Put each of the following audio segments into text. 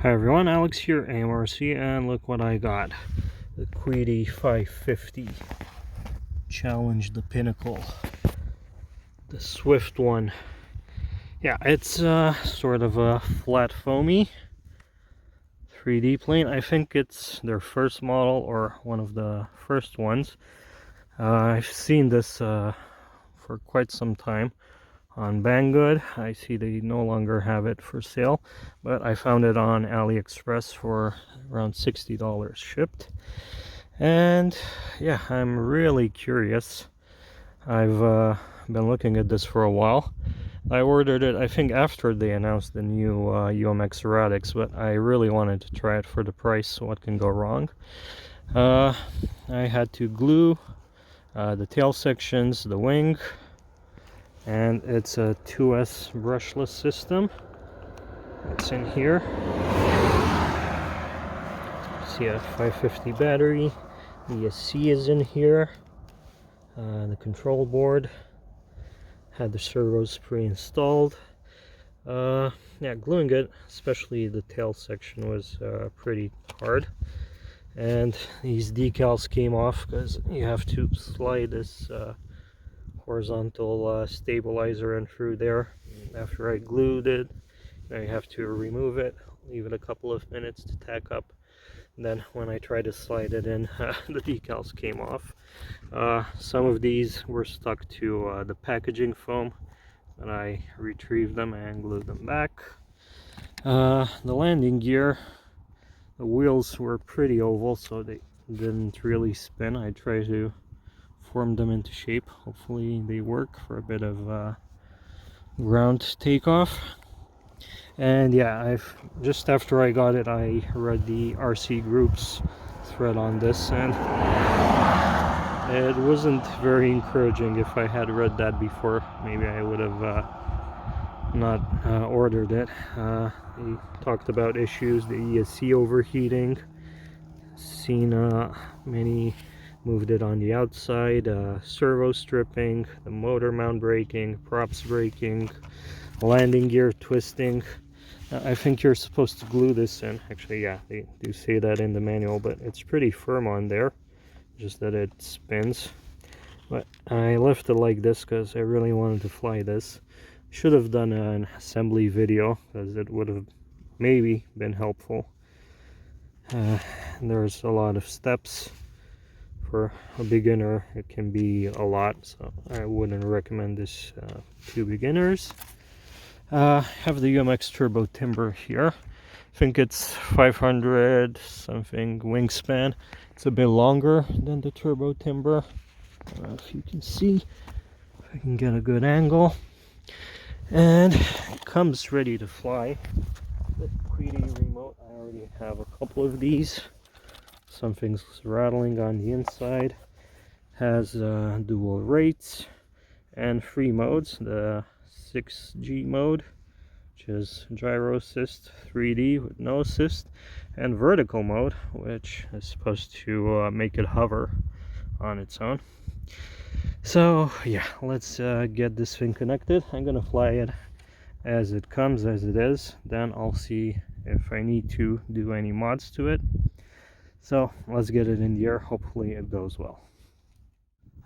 Hi everyone, Alex here, AMRC, and look what I got. The QIDI-550. Challenge the pinnacle. The Swift one. Yeah, it's sort of a flat foamy 3D plane. I think it's their first model or one of the first ones. I've seen this for quite some time on Banggood. I see they no longer have it for sale, but I found it on AliExpress for around $60 shipped. And yeah, I'm really curious. I've been looking at this for a while. I ordered it, I think, after they announced the new UMX erratics, but I really wanted to try it for the price. So what can go wrong? I had to glue the tail sections, the wing, and it's a 2S brushless system. It's in here. See a 550 battery. ESC is in here. The control board. Had the servos pre-installed. Yeah, gluing it, especially the tail section, was pretty hard. And these decals came off because you have to slide this horizontal stabilizer in through there. After I glued it, now you have to remove it, leave it a couple of minutes to tack up. And then when I tried to slide it in, the decals came off. Some of these were stuck to the packaging foam, but I retrieved them and glued them back. The landing gear, the wheels were pretty oval, so they didn't really spin. I tried to form them into shape. Hopefully they work for a bit of ground takeoff. And yeah, I've just after I got it, I read the RC Group's thread on this, and it wasn't very encouraging. If I had read that before, maybe I would have not ordered it. They talked about issues, the ESC overheating. Seen many moved it on the outside, servo stripping, the motor mount breaking, props breaking, landing gear twisting. I think you're supposed to glue this in. Actually, yeah, they do say that in the manual, but it's pretty firm on there, just that it spins. But I left it like this because I really wanted to fly this. Should have done an assembly video because it would have maybe been helpful. There's a lot of steps. For a beginner, it can be a lot, so I wouldn't recommend this to beginners. Have the UMX turbo timber here. I think it's 500 something wingspan. It's a bit longer than the turbo timber. I don't know if you can see, if I can get a good angle. And it comes ready to fly. The QIDI remote, I already have a couple of these. Something's rattling on the inside. Has dual rates and free modes. The 6G mode, which is gyro assist 3D with no assist, and vertical mode, which is supposed to make it hover on its own. So yeah, let's get this thing connected. I'm gonna fly it as it comes, as it is. Then I'll see if I need to do any mods to it. So let's get it in the air. Hopefully it goes well.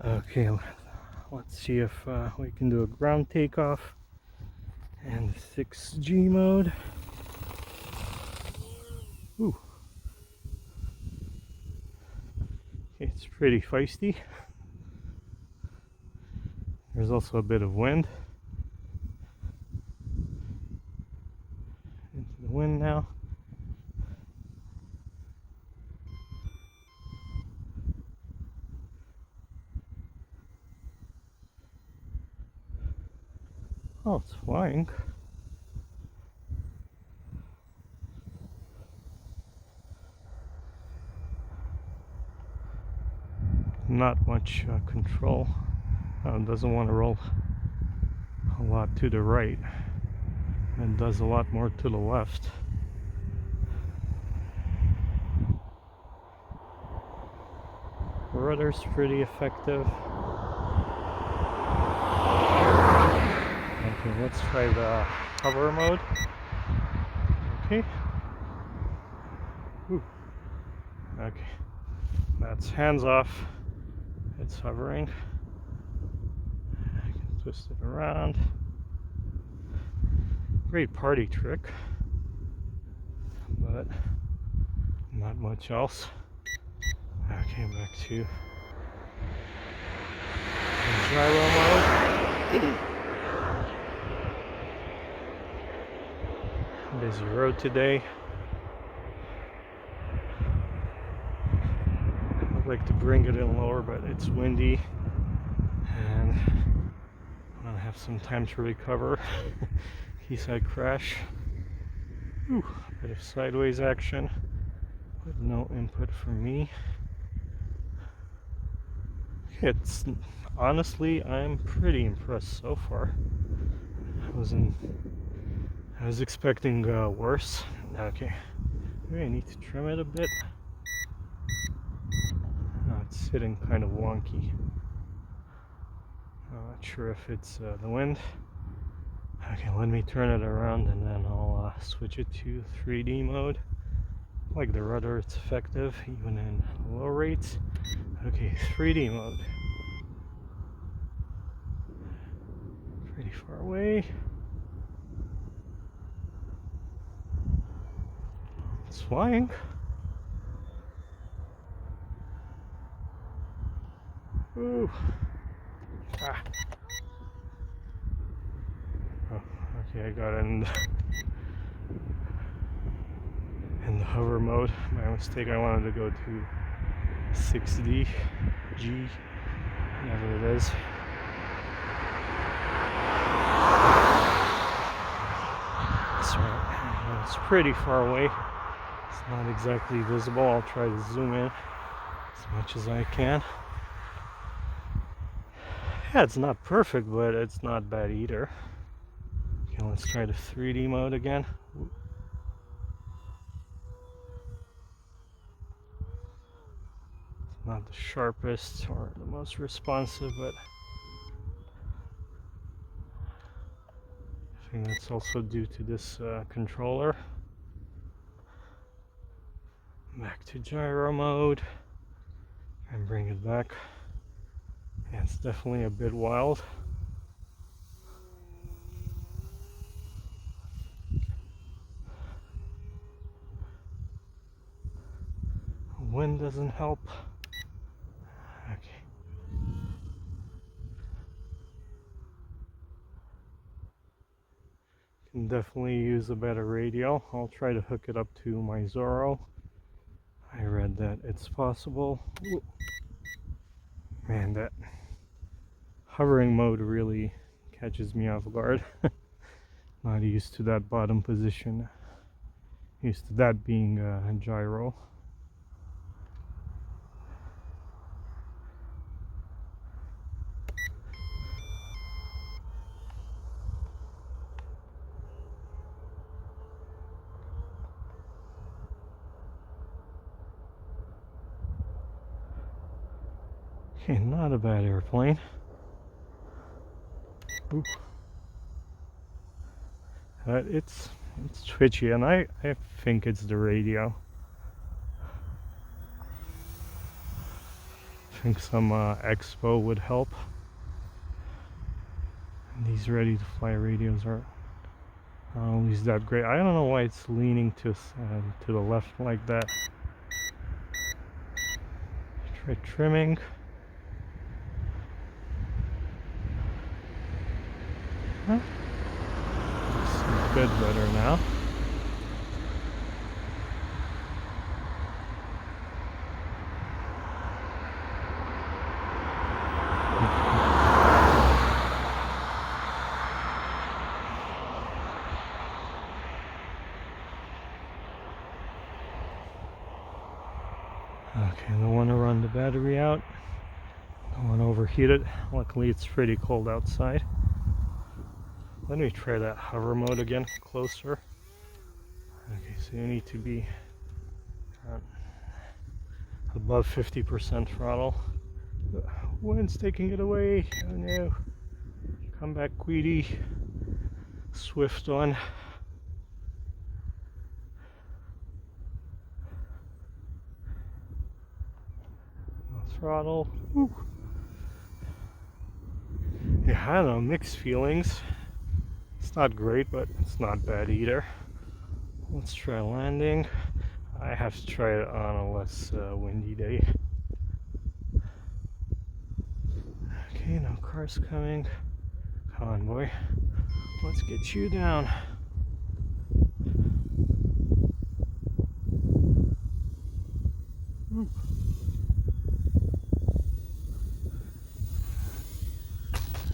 Okay, let's see if we can do a ground takeoff and 6G mode. Ooh. It's pretty feisty. There's also a bit of wind. Into the wind now. Oh, it's flying. Not much control. It doesn't want to roll a lot to the right. It does a lot more to the left. The rudder's pretty effective. Okay, let's try the hover mode. Okay, it's hands off. It's hovering. I can twist it around. Great party trick, but not much else. Okay, back to gyro mode. Busy road today. I'd like to bring it in lower, but it's windy and I'm gonna have some time to recover. Quayside crash. Ooh, a bit of sideways action with no input from me. It's honestly, I'm pretty impressed so far. I was expecting worse. Okay, maybe I need to trim it a bit. Oh, it's sitting kind of wonky. I'm not sure if it's the wind. Okay, let me turn it around and then I'll switch it to 3D mode. Like the rudder, it's effective even in low rates. Okay, 3D mode. Pretty far away. It's flying. Ooh. Ah. Oh, okay, I got in the hover mode. My mistake, I wanted to go to 6D, G, whatever it is. That's right. It's pretty far away. It's not exactly visible. I'll try to zoom in as much as I can. Yeah, it's not perfect, but it's not bad either. Okay, let's try the 3D mode again. It's not the sharpest or the most responsive, but I think that's also due to this controller. Back to gyro mode and bring it back. Yeah, it's definitely a bit wild. Wind doesn't help. Okay. Can definitely use a better radio. I'll try to hook it up to my Zorro. I read that it's possible. Ooh. Man, that hovering mode really catches me off guard. Not used to that bottom position. Used to that being a gyro. Okay, not a bad airplane. Ooh. It's twitchy, and I think it's the radio. I think some expo would help. And these ready to fly radios are not always that great. I don't know why it's leaning to the left like that. Try trimming. Huh? Looks a bit better now. Okay, don't want to run the battery out. Don't want to overheat it. Luckily it's pretty cold outside. Let me try that hover mode again, closer. Okay, so you need to be above 50% throttle. The wind's taking it away. Oh no. Come back, QIDI. Swift on. throttle. Woo. Yeah, I don't know, mixed feelings. It's not great, but it's not bad either. Let's try landing. I have to try it on a less windy day. Okay, no cars coming. Come on, boy. Let's get you down.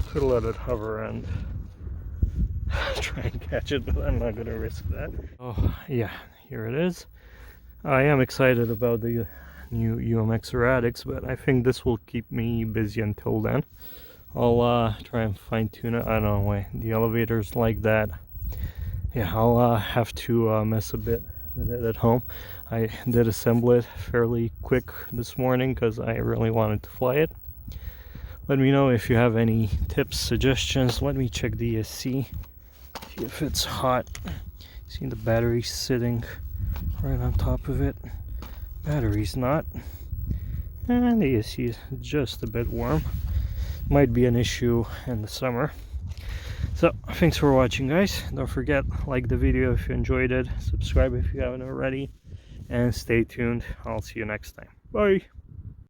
Could let it hover and try and catch it, but I'm not gonna risk that. Oh yeah, here it is. I am excited about the new UMX erratics, but I think this will keep me busy until then. I'll try and fine tune it. I don't know why the elevator's like that. Yeah, I'll have to mess a bit with it at home. I did assemble it fairly quick this morning because I really wanted to fly it. Let me know if you have any tips, suggestions. Let me check the ESC, see if it's hot. See the battery sitting right on top of it. Battery's not. And the ESC is just a bit warm. Might be an issue in the summer. So, thanks for watching, guys. Don't forget, like the video if you enjoyed it. Subscribe if you haven't already. And stay tuned. I'll see you next time. Bye!